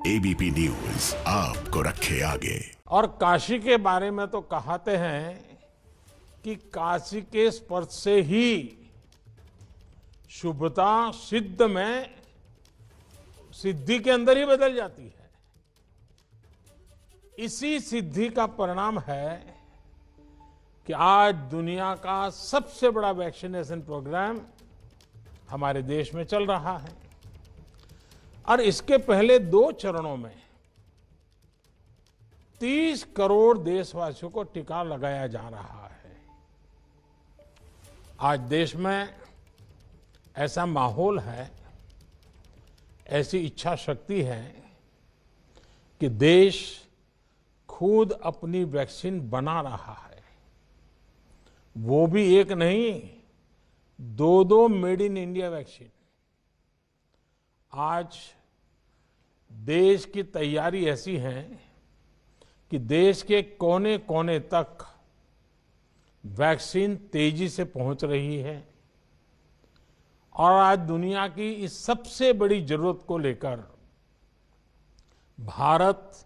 ABP news आपको रखे आगे। और काशी के बारे में तो कहते हैं कि काशी के स्पर्श से ही शुभता सिद्ध में सिद्धि के अंदर ही बदल जाती है। इसी सिद्धि का परिणाम है कि आज दुनिया का सबसे बड़ा वैक्सीनेशन प्रोग्राम हमारे देश में चल रहा है और इसके पहले 2 चरणों में 30 करोड़ देशवासियों को टीका लगाया जा रहा है। आज देश में ऐसा माहौल है, ऐसी इच्छा शक्ति है कि देश खुद अपनी वैक्सीन बना रहा है। वो भी एक नहीं, 2 मेड इन इंडिया वैक्सीन। आज देश की तैयारी ऐसी है कि देश के कोने कोने तक वैक्सीन तेजी से पहुंच रही है और आज दुनिया की इस सबसे बड़ी जरूरत को लेकर भारत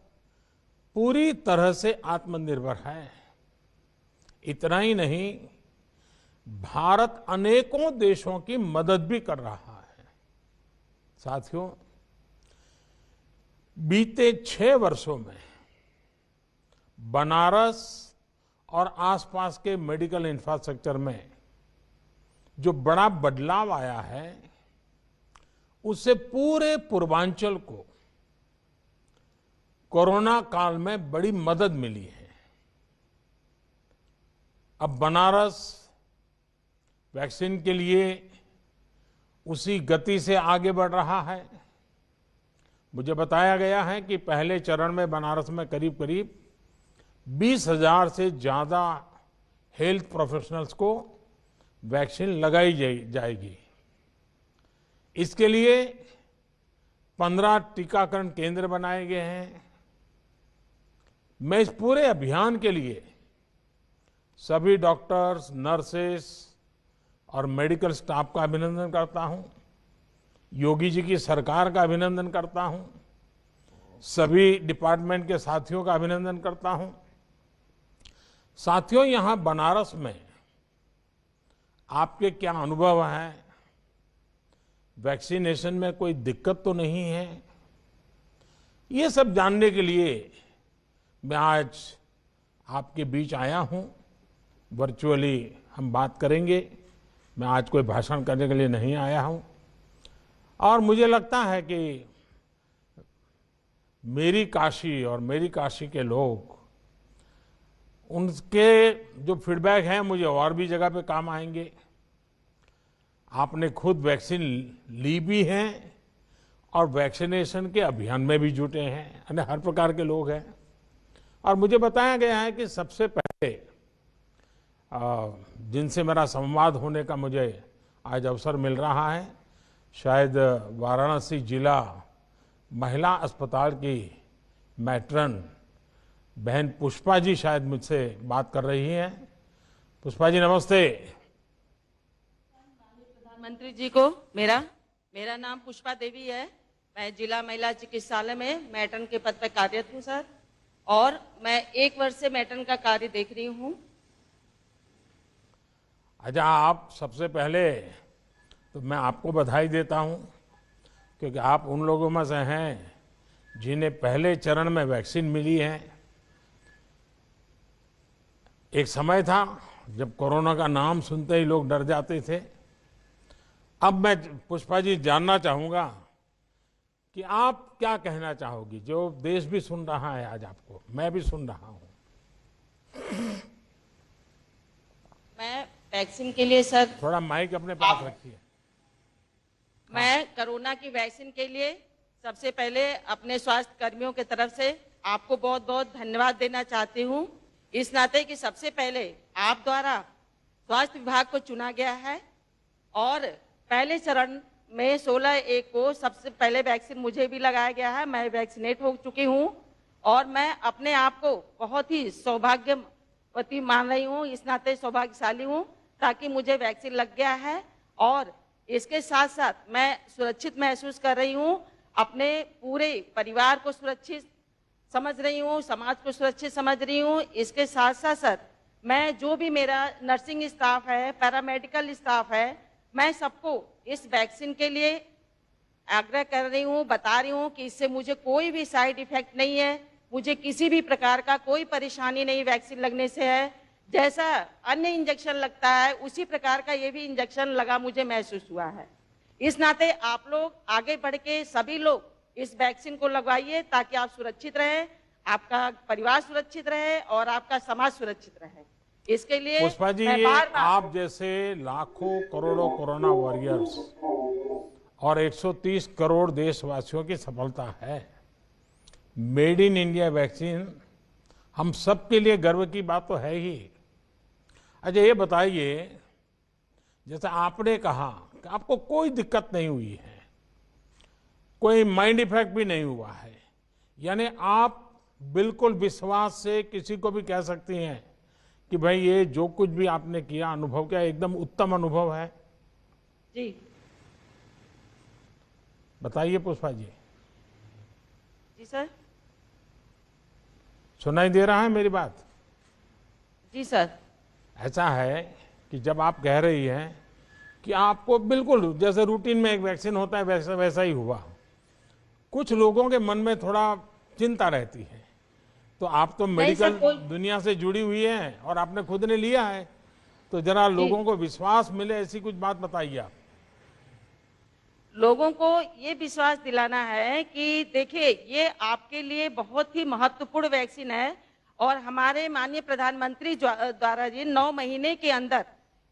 पूरी तरह से आत्मनिर्भर है। इतना ही नहीं, भारत अनेकों देशों की मदद भी कर रहा है। साथियों, बीते 6 वर्षों में बनारस और आसपास के मेडिकल इंफ्रास्ट्रक्चर में जो बड़ा बदलाव आया है, उससे पूरे पूर्वांचल को कोरोना काल में बड़ी मदद मिली है। अब बनारस वैक्सीन के लिए उसी गति से आगे बढ़ रहा है। मुझे बताया गया है कि पहले चरण में बनारस में करीब करीब 20,000 से ज्यादा हेल्थ प्रोफेशनल्स को वैक्सीन लगाई जाएगी। इसके लिए 15 टीकाकरण केंद्र बनाए गए हैं। मैं इस पूरे अभियान के लिए सभी डॉक्टर्स, नर्सेस और मेडिकल स्टाफ का अभिनंदन करता हूं। योगी जी की सरकार का अभिनंदन करता हूं। सभी डिपार्टमेंट के साथियों का अभिनंदन करता हूं। साथियों, यहां बनारस में आपके क्या अनुभव हैं? वैक्सीनेशन में कोई दिक्कत तो नहीं है? ये सब जानने के लिए मैं आज आपके बीच आया हूं। वर्चुअली हम बात करेंगे। मैं आज कोई भाषण करने के लिए नहीं आया हूं और मुझे लगता है कि मेरी काशी और मेरी काशी के लोग, उनके जो फीडबैक हैं मुझे और भी जगह पे काम आएंगे। आपने खुद वैक्सीन ली भी है और वैक्सीनेशन के अभियान में भी जुटे हैं, यानी हर प्रकार के लोग हैं। और मुझे बताया गया है कि सबसे पहले जिनसे मेरा संवाद होने का मुझे आज अवसर मिल रहा है, शायद वाराणसी जिला महिला अस्पताल की मैट्रन बहन पुष्पा जी शायद मुझसे बात कर रही हैं। पुष्पा जी, नमस्ते। प्रधानमंत्री जी को मेरा नाम पुष्पा देवी है। मैं जिला महिला चिकित्सालय में मैट्रन के पद पर कार्यरत हूँ सर, और मैं 1 वर्ष से मैट्रन का कार्य देख रही हूँ। अच्छा, आप सबसे पहले तो मैं आपको बधाई देता हूँ क्योंकि आप उन लोगों में से हैं जिन्हें पहले चरण में वैक्सीन मिली है। एक समय था जब कोरोना का नाम सुनते ही लोग डर जाते थे। अब मैं पुष्पा जी जानना चाहूंगा कि आप क्या कहना चाहोगी, जो देश भी सुन रहा है आज आपको, मैं भी सुन रहा हूं। मैं वैक्सीन के लिए सर, थोड़ा माइक अपने पास रखिए। मैं कोरोना की वैक्सीन के लिए सबसे पहले अपने स्वास्थ्य कर्मियों की तरफ से आपको बहुत बहुत धन्यवाद देना चाहती हूँ, इस नाते कि सबसे पहले आप द्वारा स्वास्थ्य विभाग को चुना गया है और पहले चरण में 16/1 को सबसे पहले वैक्सीन मुझे भी लगाया गया है। मैं वैक्सीनेट हो चुकी हूँ और मैं अपने आप को बहुत ही सौभाग्यवती मान रही हूँ, इस नाते सौभाग्यशाली हूँ ताकि मुझे वैक्सीन लग गया है और इसके साथ साथ मैं सुरक्षित महसूस कर रही हूँ। अपने पूरे परिवार को सुरक्षित समझ रही हूँ, समाज को सुरक्षित समझ रही हूँ। इसके साथ साथ सर, मैं जो भी मेरा नर्सिंग स्टाफ है, पैरामेडिकल स्टाफ है, मैं सबको इस वैक्सीन के लिए आग्रह कर रही हूँ, बता रही हूँ कि इससे मुझे कोई भी साइड इफेक्ट नहीं है, मुझे किसी भी प्रकार का कोई परेशानी नहीं वैक्सीन लगने से है। जैसा अन्य इंजेक्शन लगता है उसी प्रकार का ये भी इंजेक्शन लगा मुझे महसूस हुआ है। इस नाते आप लोग आगे बढ़ के सभी लोग इस वैक्सीन को लगवाइए ताकि आप सुरक्षित रहें, आपका परिवार सुरक्षित रहे और आपका समाज सुरक्षित रहे। इसके लिए पुष्पा जी, मैं ये बार-बार आप जैसे लाखों करोड़ों कोरोना वॉरियर्स और 130 करोड़ देशवासियों की सफलता है। मेड इन इंडिया वैक्सीन हम सबके लिए गर्व की बात तो है ही। अच्छा ये बताइए, जैसे आपने कहा कि आपको कोई दिक्कत नहीं हुई है, कोई माइंड इफेक्ट भी नहीं हुआ है, यानी आप बिल्कुल विश्वास से किसी को भी कह सकती हैं कि भाई ये जो कुछ भी आपने किया, अनुभव किया, एकदम उत्तम अनुभव है। जी बताइए पुष्पा जी। जी सर। सुनाई दे रहा है मेरी बात? जी सर। ऐसा है कि जब आप कह रही हैं कि आपको बिल्कुल जैसे रूटीन में एक वैक्सीन होता है वैसा वैसा ही हुआ, कुछ लोगों के मन में थोड़ा चिंता रहती है, तो आप तो मेडिकल दुनिया से जुड़ी हुई हैं और आपने खुद ने लिया है, तो जरा लोगों को विश्वास मिले ऐसी कुछ बात बताइए आप। लोगों को ये विश्वास दिलाना है कि देखिए ये आपके लिए बहुत ही महत्वपूर्ण वैक्सीन है और हमारे माननीय प्रधानमंत्री द्वारा जी 9 महीने के अंदर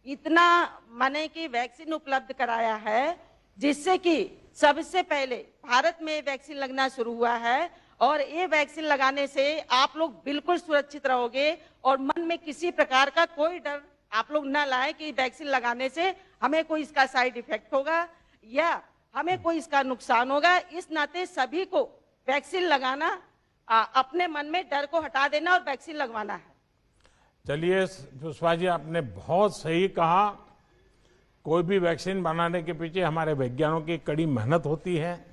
इतना माने कि वैक्सीन उपलब्ध कराया है जिससे कि सबसे पहले भारत में वैक्सीन लगना शुरू हुआ है और ये वैक्सीन लगाने से आप लोग बिल्कुल सुरक्षित रहोगे और मन में किसी प्रकार का कोई डर आप लोग न लाए कि वैक्सीन लगाने से हमें कोई इसका साइड इफेक्ट होगा या हमें कोई इसका नुकसान होगा। इस नाते सभी को वैक्सीन लगाना, अपने मन में डर को हटा देना और वैक्सीन लगवाना है। चलिए पुष्पा जी, आपने बहुत सही कहा। कोई भी वैक्सीन बनाने के पीछे हमारे वैज्ञानिकों की कड़ी मेहनत होती है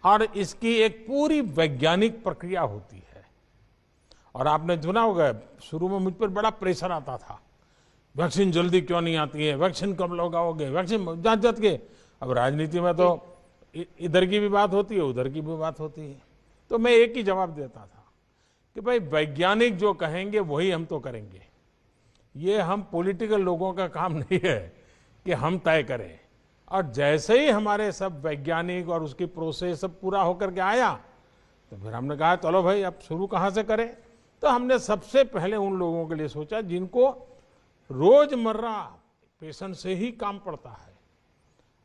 और इसकी एक पूरी वैज्ञानिक प्रक्रिया होती है। और आपने सुना होगा, शुरू में मुझ पर बड़ा प्रेशर आता था, वैक्सीन जल्दी क्यों नहीं आती है, वैक्सीन कब लगाओगे, वैक्सीन जांच जांच के। अब राजनीति में तो इधर की भी बात होती है, उधर की भी बात होती है, तो मैं एक ही जवाब देता था कि भाई वैज्ञानिक जो कहेंगे वही हम तो करेंगे। ये हम पॉलिटिकल लोगों का काम नहीं है कि हम तय करें। और जैसे ही हमारे सब वैज्ञानिक और उसकी प्रोसेस सब पूरा होकर के आया, तो फिर हमने कहा चलो भाई अब शुरू कहाँ से करें। तो हमने सबसे पहले उन लोगों के लिए सोचा जिनको रोजमर्रा पेशेंट से ही काम पड़ता है।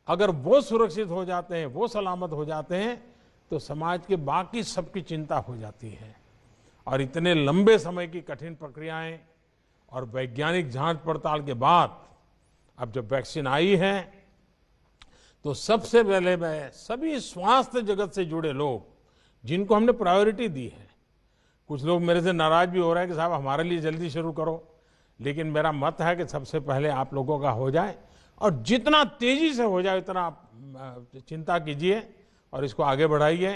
अगर वो सुरक्षित हो जाते हैं, वो सलामत हो जाते हैं, तो समाज के बाकी सबकी चिंता हो जाती है। और इतने लंबे समय की कठिन प्रक्रियाएं और वैज्ञानिक जांच पड़ताल के बाद अब जब वैक्सीन आई है, तो सबसे पहले मैं सभी स्वास्थ्य जगत से जुड़े लोग जिनको हमने प्रायोरिटी दी है, कुछ लोग मेरे से नाराज भी हो रहे हैं कि साहब हमारे लिए जल्दी शुरू करो, लेकिन मेरा मत है कि सबसे पहले आप लोगों का हो जाए और जितना तेजी से हो जाए उतना आप चिंता कीजिए और इसको आगे बढ़ाइए।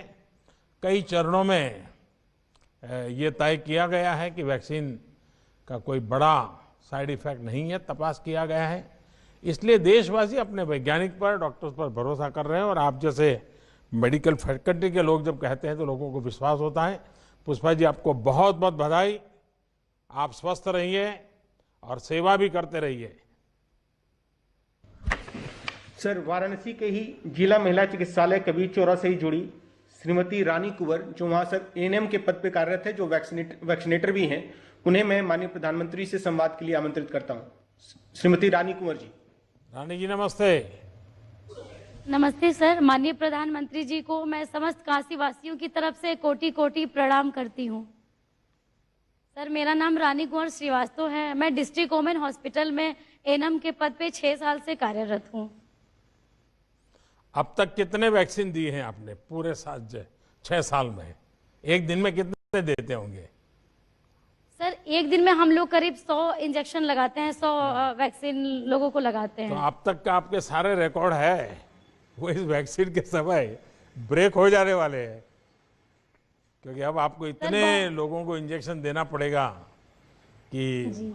कई चरणों में ये तय किया गया है कि वैक्सीन का कोई बड़ा साइड इफेक्ट नहीं है, तपास किया गया है। इसलिए देशवासी अपने वैज्ञानिक पर, डॉक्टर्स पर भरोसा कर रहे हैं और आप जैसे मेडिकल फैकल्टी के लोग जब कहते हैं तो लोगों को विश्वास होता है। पुष्पा जी, आपको बहुत बहुत बधाई। आप स्वस्थ रहिए और सेवा भी करते रहिए। सर, वाराणसी के ही जिला महिला चिकित्सालय कबीर चौरा से ही जुड़ी श्रीमती रानी कुंवर, जो वहां सर एएनएम के पद पे कार्यरत है, जो वैक्सीनेटर भी हैं, उन्हें मैं माननीय प्रधानमंत्री से संवाद के लिए आमंत्रित करता हूं। श्रीमती रानी कुंवर जी। रानी जी नमस्ते। नमस्ते सर। माननीय प्रधानमंत्री जी को मैं समस्त काशी वासियों की तरफ से कोटि कोटि प्रणाम करती हूं। सर, मेरा नाम रानी कुंवर श्रीवास्तव है। मैं डिस्ट्रिक्ट वुमेन हॉस्पिटल में एएनएम के पद पे 6 साल से कार्यरत हूं। अब तक कितने वैक्सीन दिए हैं आपने पूरे 6 साल में? एक दिन में कितने देते होंगे? सर, एक दिन में हम लोग करीब 100 इंजेक्शन लगाते हैं, 100 वैक्सीन लोगों को लगाते हैं। तो अब तक का आपके सारे रिकॉर्ड है वो इस वैक्सीन के समय ब्रेक हो जाने वाले हैं, क्योंकि अब आपको इतने लोगों को इंजेक्शन देना पड़ेगा कि जी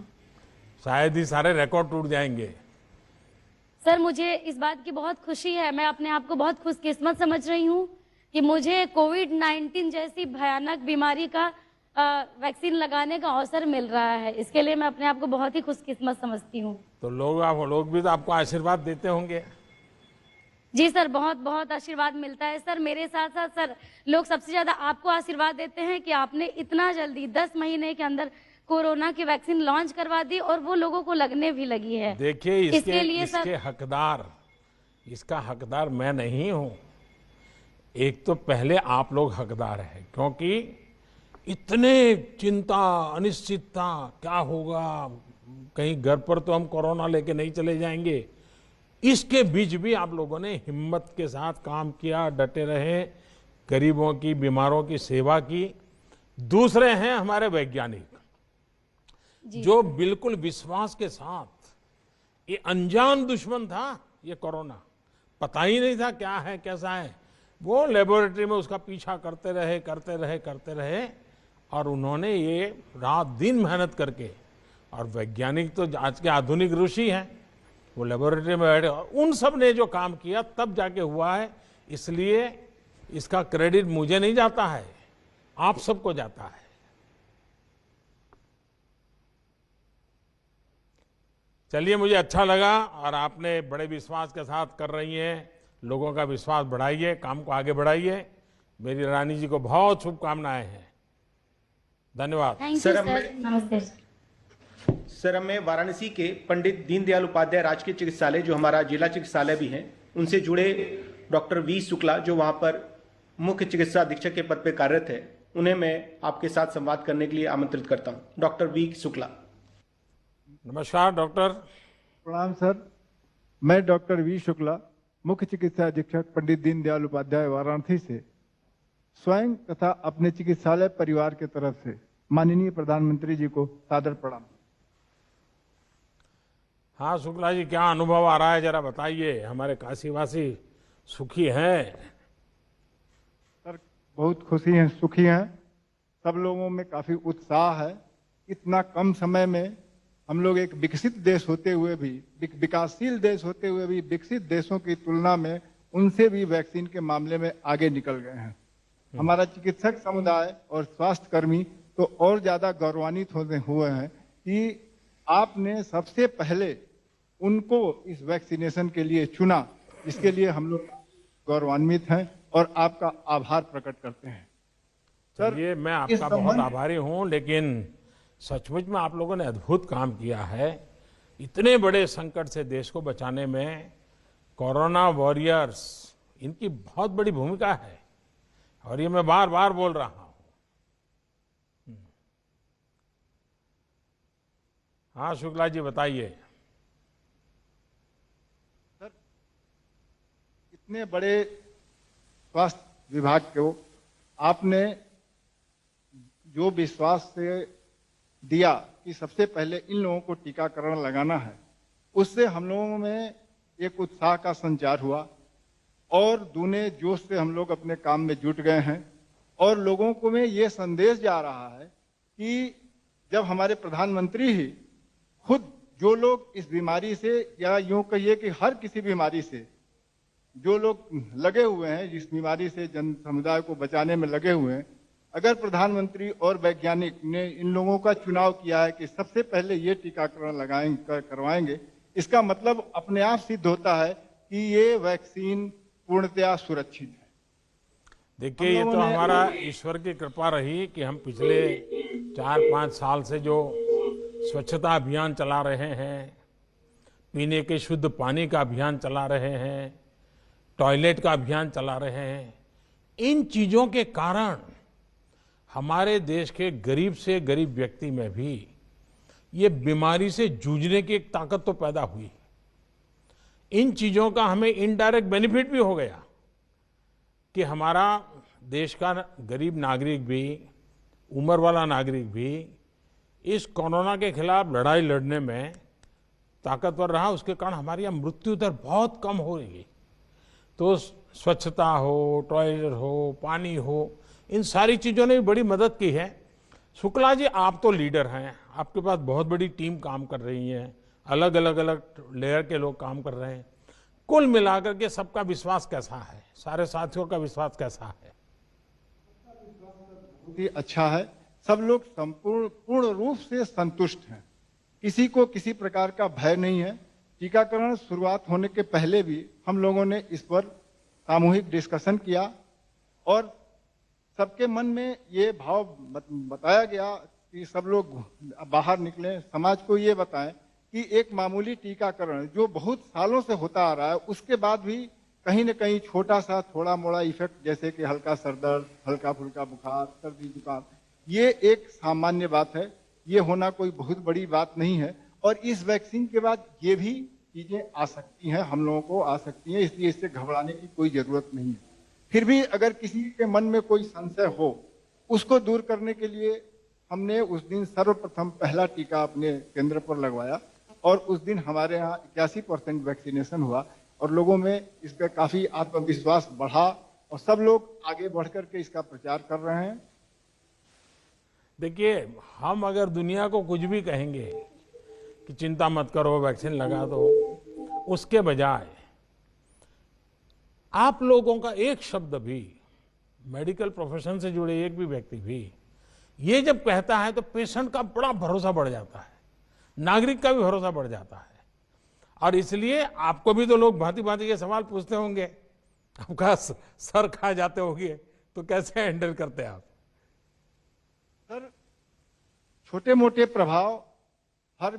शायद ही सारे रिकॉर्ड टूट जाएंगे। सर, मुझे इस बात की बहुत खुशी है, मैं अपने आप को बहुत खुशकिस्मत समझ रही हूँ कि मुझे कोविड-19 जैसी भयानक बीमारी का वैक्सीन लगाने का अवसर मिल रहा है। इसके लिए मैं अपने आप को बहुत ही खुशकिस्मत समझती हूँ। तो लोग भी तो आपको आशीर्वाद देते होंगे। जी सर, बहुत बहुत आशीर्वाद मिलता है सर। मेरे साथ साथ सर, लोग सबसे ज्यादा आपको आशीर्वाद देते हैं कि आपने इतना जल्दी 10 महीने के अंदर कोरोना की वैक्सीन लॉन्च करवा दी और वो लोगों को लगने भी लगी है। देखिए, इसके इसका हकदार मैं नहीं हूं। एक तो पहले आप लोग हकदार हैं, क्योंकि इतने चिंता, अनिश्चितता, क्या होगा, कहीं घर पर तो हम कोरोना लेके नहीं चले जाएंगे। इसके बीच भी आप लोगों ने हिम्मत के साथ काम किया, डटे रहे, गरीबों की, बीमारों की सेवा की। दूसरे हैं हमारे वैज्ञानिक, जो बिल्कुल विश्वास के साथ, ये अनजान दुश्मन था ये कोरोना, पता ही नहीं था क्या है कैसा है, वो लेबोरेटरी में उसका पीछा करते रहे और उन्होंने ये रात दिन मेहनत करके, और वैज्ञानिक तो आज के आधुनिक ऋषि हैं, वो लेबोरेटरी में बैठे, उन सब ने जो काम किया तब जाके हुआ है। इसलिए इसका क्रेडिट मुझे नहीं जाता है, आप सबको जाता है। चलिए, मुझे अच्छा लगा, और आपने बड़े विश्वास के साथ कर रही हैं। लोगों का विश्वास बढ़ाइए, काम को आगे बढ़ाइए। मेरी रानी जी को बहुत शुभकामनाएं हैं। धन्यवाद। थैंक यू सर, सर, नमस्ते। सर, अब मैं वाराणसी के पंडित दीनदयाल उपाध्याय राजकीय चिकित्सालय, जो हमारा जिला चिकित्सालय भी है, उनसे जुड़े डॉक्टर वी शुक्ला, जो वहां पर मुख्य चिकित्सा अधीक्षक के पद पर कार्यरत है, उन्हें मैं आपके साथ संवाद करने के लिए आमंत्रित करता हूं। Doctor V Shukla. नमस्कार डॉक्टर। प्रणाम सर, मैं डॉक्टर वी शुक्ला, मुख्य चिकित्सा अधीक्षक पंडित दीनदयाल उपाध्याय वाराणसी से स्वयं तथा अपने चिकित्सालय परिवार के तरफ से माननीय प्रधानमंत्री जी को सादर प्रणाम। हाँ शुक्ला जी, क्या अनुभव आ रहा है, जरा बताइए। हमारे काशीवासी सुखी हैं? सर, बहुत खुशी हैं, सुखी हैं। सब लोगों में काफी उत्साह है। इतना कम समय में हम लोग एक विकसित देश होते हुए भी, विकासशील देश होते हुए भी, विकसित देशों की तुलना में उनसे भी वैक्सीन के मामले में आगे निकल गए हैं। हमारा चिकित्सक समुदाय और स्वास्थ्य कर्मी तो और ज्यादा गौरवान्वित हुए हैं कि आपने सबसे पहले उनको इस वैक्सीनेशन के लिए चुना। इसके लिए हम लोग गौरवान्वित हैं और आपका आभार प्रकट करते हैं। सर, ये मैं आपका बहुत आभारी हूं, लेकिन सचमुच में आप लोगों ने अद्भुत काम किया है। इतने बड़े संकट से देश को बचाने में कोरोना वॉरियर्स, इनकी बहुत बड़ी भूमिका है, और ये मैं बार बार बोल रहा हूं। हाँ शुक्ला जी, बताइए। सर, इतने बड़े स्वास्थ्य विभाग को आपने जो विश्वास से दिया कि सबसे पहले इन लोगों को टीकाकरण लगाना है, उससे हम लोगों में एक उत्साह का संचार हुआ और दूने जोश से हम लोग अपने काम में जुट गए हैं। और लोगों को में ये संदेश जा रहा है कि जब हमारे प्रधानमंत्री ही खुद, जो लोग इस बीमारी से, या यूं कहिए कि हर किसी बीमारी से जो लोग लगे हुए हैं, जिस बीमारी से जन समुदाय को बचाने में लगे हुए हैं, अगर प्रधानमंत्री और वैज्ञानिक ने इन लोगों का चुनाव किया है कि सबसे पहले ये टीकाकरण करवाएंगे, इसका मतलब अपने आप सिद्ध होता है कि ये वैक्सीन पूर्णतया सुरक्षित है। देखिए, ये तो हमारा ईश्वर की कृपा रही कि हम पिछले 4-5 साल से जो स्वच्छता अभियान चला रहे हैं, पीने के शुद्ध पानी का अभियान चला रहे हैं, टॉयलेट का अभियान चला रहे हैं, इन चीजों के कारण हमारे देश के गरीब से गरीब व्यक्ति में भी ये बीमारी से जूझने की एक ताकत तो पैदा हुई। इन चीजों का हमें इनडायरेक्ट बेनिफिट भी हो गया कि हमारा देश का गरीब नागरिक भी, उम्र वाला नागरिक भी इस कोरोना के खिलाफ लड़ाई लड़ने में ताकतवर रहा। उसके कारण हमारी यहाँ मृत्यु दर बहुत कम हो रही है। तो स्वच्छता हो, टॉयलेट हो, पानी हो, इन सारी चीज़ों ने भी बड़ी मदद की है। शुक्ला जी, आप तो लीडर हैं, आपके पास बहुत बड़ी टीम काम कर रही है, अलग अलग लेयर के लोग काम कर रहे हैं। कुल मिलाकर के सबका विश्वास कैसा है, सारे साथियों का विश्वास कैसा है? बहुत ही अच्छा है। सब लोग पूर्ण रूप से संतुष्ट हैं। किसी को किसी प्रकार का भय नहीं है। टीकाकरण शुरुआत होने के पहले भी हम लोगों ने इस पर सामूहिक डिस्कशन किया और सबके मन में ये भाव बताया गया कि सब लोग बाहर निकलें, समाज को ये बताएं कि एक मामूली टीकाकरण जो बहुत सालों से होता आ रहा है, उसके बाद भी कहीं न कहीं छोटा सा थोड़ा मोड़ा इफेक्ट, जैसे कि हल्का सर दर्द, हल्का फुल्का बुखार, सर्दी जुकाम, ये एक सामान्य बात है। ये होना कोई बहुत बड़ी बात नहीं है और इस वैक्सीन के बाद ये भी चीजें आ सकती हैं, हम लोगों को आ सकती हैं, इसलिए इससे घबराने की कोई जरूरत नहीं है। फिर भी अगर किसी के मन में कोई संशय हो, उसको दूर करने के लिए हमने उस दिन सर्वप्रथम पहला टीका अपने केंद्र पर लगवाया और उस दिन हमारे यहाँ 81% वैक्सीनेशन हुआ और लोगों में इसका काफी आत्मविश्वास बढ़ा और सब लोग आगे बढ़ करके इसका प्रचार कर रहे हैं। देखिए, हम अगर दुनिया को कुछ भी कहेंगे कि चिंता मत करो, वैक्सीन लगा दो, उसके बजाय आप लोगों का एक शब्द भी, मेडिकल प्रोफेशन से जुड़े एक भी व्यक्ति भी ये जब कहता है तो पेशेंट का बड़ा भरोसा बढ़ जाता है, नागरिक का भी भरोसा बढ़ जाता है। और इसलिए आपको भी तो लोग भांति भांति के सवाल पूछते होंगे, आपका सर खा जाते होंगे, तो कैसे हैंडल करते हैं आप? सर, छोटे मोटे प्रभाव हर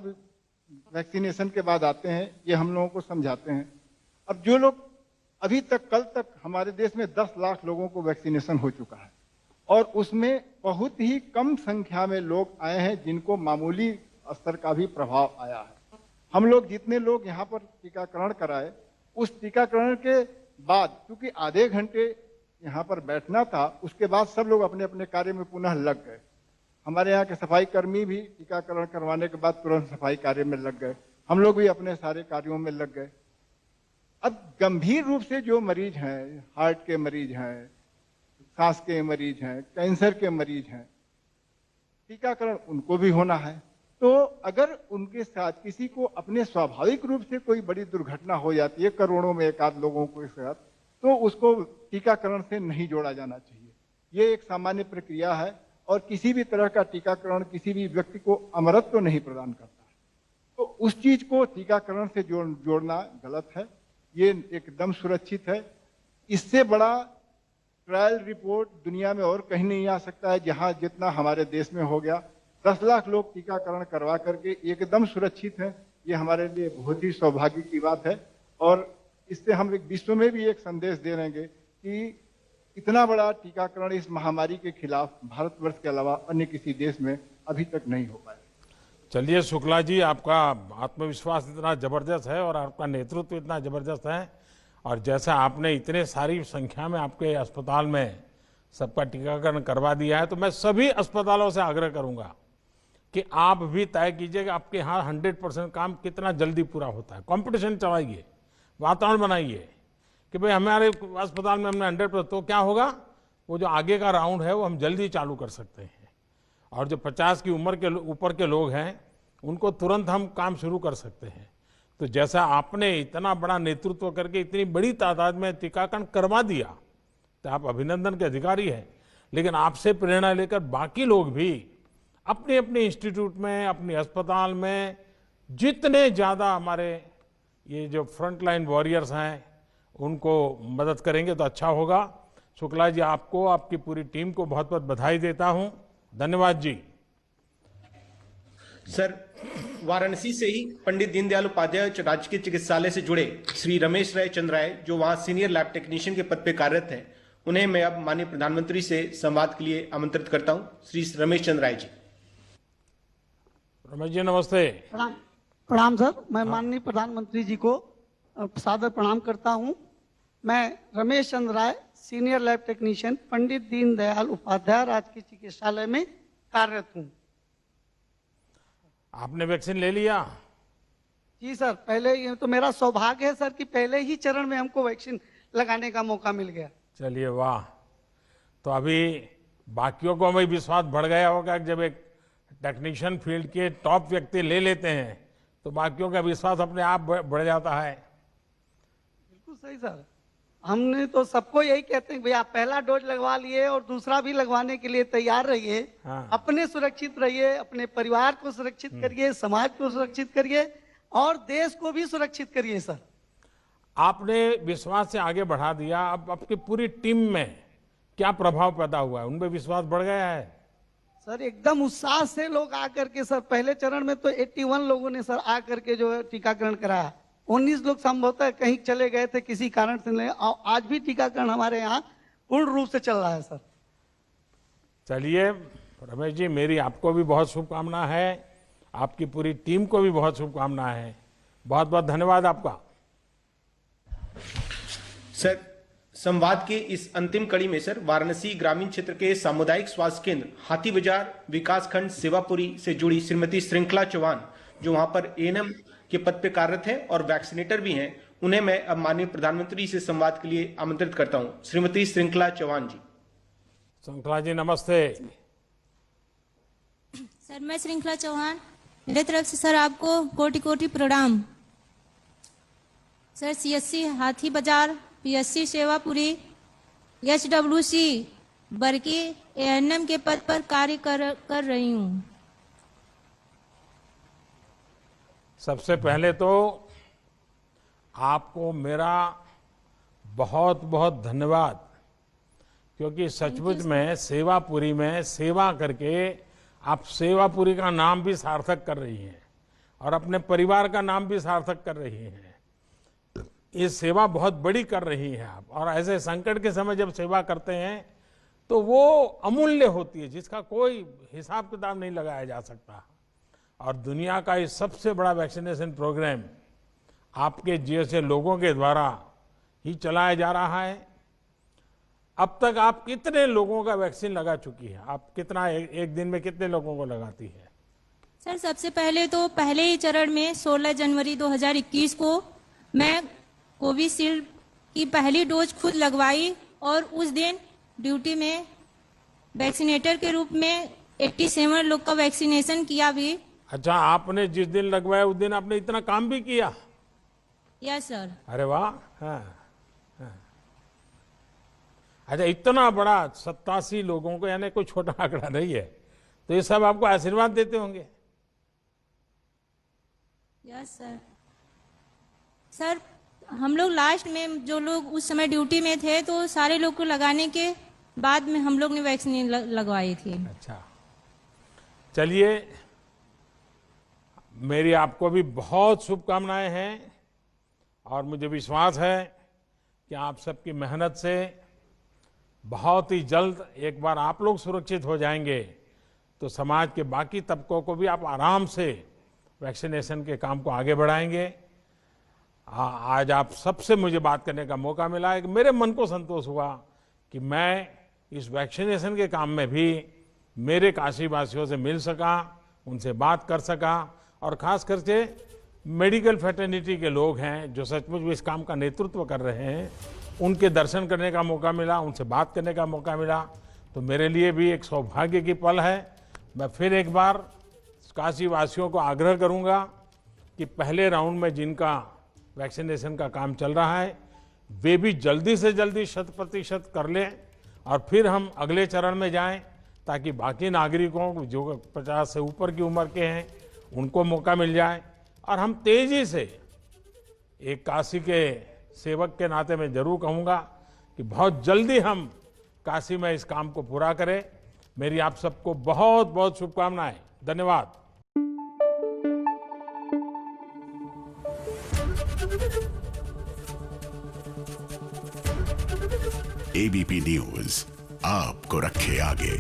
वैक्सीनेशन के बाद आते हैं, ये हम लोगों को समझाते हैं। अब जो लोग अभी तक, कल तक हमारे देश में 10 लाख लोगों को वैक्सीनेशन हो चुका है और उसमें बहुत ही कम संख्या में लोग आए हैं जिनको मामूली स्तर का भी प्रभाव आया है। हम लोग जितने लोग यहाँ पर टीकाकरण कराए, उस टीकाकरण के बाद क्योंकि आधे घंटे यहाँ पर बैठना था, उसके बाद सब लोग अपने अपने कार्य में पुनः लग गए। हमारे यहाँ के सफाई कर्मी भी टीकाकरण करवाने के बाद तुरंत सफाई कार्य में लग गए, हम लोग भी अपने सारे कार्यों में लग गए। अब गंभीर रूप से जो मरीज हैं, हार्ट के मरीज हैं, सांस के मरीज हैं, कैंसर के मरीज हैं, टीकाकरण उनको भी होना है। तो अगर उनके साथ किसी को अपने स्वाभाविक रूप से कोई बड़ी दुर्घटना हो जाती है, करोड़ों में एक आध लोगों के साथ, तो उसको टीकाकरण से नहीं जोड़ा जाना चाहिए। ये एक सामान्य प्रक्रिया है और किसी भी तरह का टीकाकरण किसी भी व्यक्ति को अमरत्व नहीं प्रदान करता है। तो उस चीज को टीकाकरण से जोड़ना गलत है, ये एकदम सुरक्षित है। इससे बड़ा ट्रायल रिपोर्ट दुनिया में और कहीं नहीं आ सकता है, जहां जितना हमारे देश में हो गया। 10 लाख लोग टीकाकरण करवा करके एकदम सुरक्षित हैं, ये हमारे लिए बहुत ही सौभाग्य की बात है। और इससे हम विश्व में भी एक संदेश दे रहेंगे कि इतना बड़ा टीकाकरण इस महामारी के खिलाफ भारतवर्ष के अलावा अन्य किसी देश में अभी तक नहीं हो पाया। चलिए शुक्ला जी, आपका आत्मविश्वास इतना जबरदस्त है और आपका नेतृत्व इतना जबरदस्त है, और जैसा आपने इतने सारी संख्या में आपके अस्पताल में सबका टीकाकरण करवा दिया है, तो मैं सभी अस्पतालों से आग्रह करूंगा कि आप भी तय कीजिए कि आपके यहाँ 100% काम कितना जल्दी पूरा होता है। कंपटीशन चलाइए, वातावरण बनाइए कि भाई हमारे अस्पताल में हमने 100%, तो क्या होगा, वो जो आगे का राउंड है वो हम जल्दी चालू कर सकते हैं। और जो 50 की उम्र के ऊपर के लोग हैं, उनको तुरंत हम काम शुरू कर सकते हैं। तो जैसा आपने इतना बड़ा नेतृत्व करके इतनी बड़ी तादाद में टीकाकरण करवा दिया, तो आप अभिनंदन के अधिकारी हैं। लेकिन आपसे प्रेरणा लेकर बाकी लोग भी अपने अपने इंस्टीट्यूट में, अपने अस्पताल में जितने ज़्यादा हमारे ये जो फ्रंटलाइन वॉरियर्स हैं उनको मदद करेंगे तो अच्छा होगा। शुक्ला जी, आपको, आपकी पूरी टीम को बहुत बहुत बधाई देता हूं। धन्यवाद जी। सर, वाराणसी से ही पंडित दीनदयाल उपाध्याय राजकीय चिकित्सालय से जुड़े श्री रमेश राय चंद्र राय, जो वहां सीनियर लैब टेक्नीशियन के पद पे कार्यरत हैं, उन्हें मैं अब माननीय प्रधानमंत्री से संवाद के लिए आमंत्रित करता हूं। श्री रमेश चंद्र राय जी। रमेश जी नमस्ते। प्रणाम सर, मैं माननीय प्रधानमंत्री जी को सादर प्रणाम करता हूं। मैं रमेश चंद्र राय, senior lab technician, Pandit Deendayal Upadhyay राजकीय चिकित्सालय में कार्यरत हूं। आपने वैक्सीन ले लिया? जी सर, पहले, ये तो मेरा सौभाग्य है सर कि पहले ही चरण में हमको वैक्सीन लगाने का मौका मिल गया। चलिए वाह। तो अभी बाकियों को भी विश्वास बढ़ गया होगा कि जब एक टेक्नीशियन फील्ड के टॉप व्यक्ति ले लेते हैं तो बाकियों का विश्वास अपने आप बढ़ जाता है। बिल्कुल सही सर, हमने तो सबको यही कहते हैं भैया आप पहला डोज लगवा लिए और दूसरा भी लगवाने के लिए तैयार रहिए। हाँ। अपने सुरक्षित रहिए, अपने परिवार को सुरक्षित करिए, समाज को सुरक्षित करिए और देश को भी सुरक्षित करिए सर। आपने विश्वास से आगे बढ़ा दिया, अब आपकी पूरी टीम में क्या प्रभाव पैदा हुआ है? उनमें विश्वास बढ़ गया है? सर एकदम उत्साह से लोग आकर के सर, पहले चरण में तो 81 लोगों ने सर आकर के जो है टीकाकरण कराया। 19 लोग संभवतः कहीं चले गए थे किसी कारण से नहीं, आज भी टीकाकरण हमारे यहाँ पूर्ण रूप से चल रहा है सर। चलिए रमेश जी, मेरी आपको भी बहुत शुभकामना है, आपकी पूरी टीम को भी बहुत शुभकामना है। बहुत बहुत धन्यवाद आपका। सर, संवाद के इस अंतिम कड़ी में सर वाराणसी ग्रामीण क्षेत्र के सामुदायिक स्वास्थ्य केंद्र हाथी बाजार विकासखंड सेवापुरी से जुड़ी श्रीमती श्रृंखला चौहान, जो वहां पर एएनएम के पद पे कार्यरत है और वैक्सीनेटर भी हैं, उन्हें मैं अब माननीय प्रधानमंत्री से संवाद के लिए आमंत्रित करता हूं। श्रीमती श्रृंखला चौहान जी। श्रृंखला जी नमस्ते। सर मैं श्रृंखला चौहान, मेरे तरफ से सर आपको कोटि कोटि प्रणाम। सर सीएससी हाथी बाजार, पीएससी सेवापुरी, एचडब्ल्यूसी बरकी एएनएम के पद पर कार्य कर रही हूँ। सबसे पहले तो आपको मेरा बहुत बहुत धन्यवाद, क्योंकि सचमुच में सेवापुरी में सेवा करके आप सेवापुरी का नाम भी सार्थक कर रही हैं और अपने परिवार का नाम भी सार्थक कर रही हैं। ये सेवा बहुत बड़ी कर रही हैं आप, और ऐसे संकट के समय जब सेवा करते हैं तो वो अमूल्य होती है, जिसका कोई हिसाब किताब नहीं लगाया जा सकता। और दुनिया का ये सबसे बड़ा वैक्सीनेशन प्रोग्राम आपके जैसे लोगों के द्वारा ही चलाया जा रहा है। अब तक आप कितने लोगों का वैक्सीन लगा चुकी है? आप कितना एक दिन में कितने लोगों को लगाती है? सर सबसे पहले तो पहले ही चरण में 16 जनवरी 2021 को मैं कोविशील्ड की पहली डोज खुद लगवाई और उस दिन ड्यूटी में वैक्सीनेटर के रूप में 87 लोग का वैक्सीनेशन किया भी। अच्छा, आपने जिस दिन लगवाया उस दिन आपने इतना काम भी किया? Yes sir. अरे वाह। हाँ। अच्छा, इतना बड़ा 87 लोगों को, यानी कोई छोटा आंकड़ा नहीं है, तो ये सब आपको आशीर्वाद देते होंगे। Yes sir. सर हम लोग लास्ट में जो लोग उस समय ड्यूटी में थे तो सारे लोग को लगाने के बाद में हम लोग ने वैक्सीन लगवाई थी। अच्छा, चलिए मेरी आपको भी बहुत शुभकामनाएं हैं और मुझे विश्वास है कि आप सबकी मेहनत से बहुत ही जल्द एक बार आप लोग सुरक्षित हो जाएंगे तो समाज के बाकी तबकों को भी आप आराम से वैक्सीनेशन के काम को आगे बढ़ाएंगे। आज आप सबसे मुझे बात करने का मौका मिला है कि मेरे मन को संतोष हुआ कि मैं इस वैक्सीनेशन के काम में भी मेरे काशीवासियों से मिल सका, उनसे बात कर सका, और खास करके मेडिकल फ्रेटर्निटी के लोग हैं जो सचमुच इस काम का नेतृत्व कर रहे हैं, उनके दर्शन करने का मौका मिला, उनसे बात करने का मौका मिला, तो मेरे लिए भी एक सौभाग्य की पल है। मैं फिर एक बार काशीवासियों को आग्रह करूंगा कि पहले राउंड में जिनका वैक्सीनेशन का काम चल रहा है वे भी जल्दी से जल्दी 100% कर लें और फिर हम अगले चरण में जाएं, ताकि बाकी नागरिकों जो 50 से ऊपर की उम्र के हैं उनको मौका मिल जाए। और हम तेजी से, एक काशी के सेवक के नाते मैं जरूर कहूँगा कि बहुत जल्दी हम काशी में इस काम को पूरा करें। मेरी आप सबको बहुत बहुत शुभकामनाएं। धन्यवाद। एबीपी न्यूज आपको रखे आगे।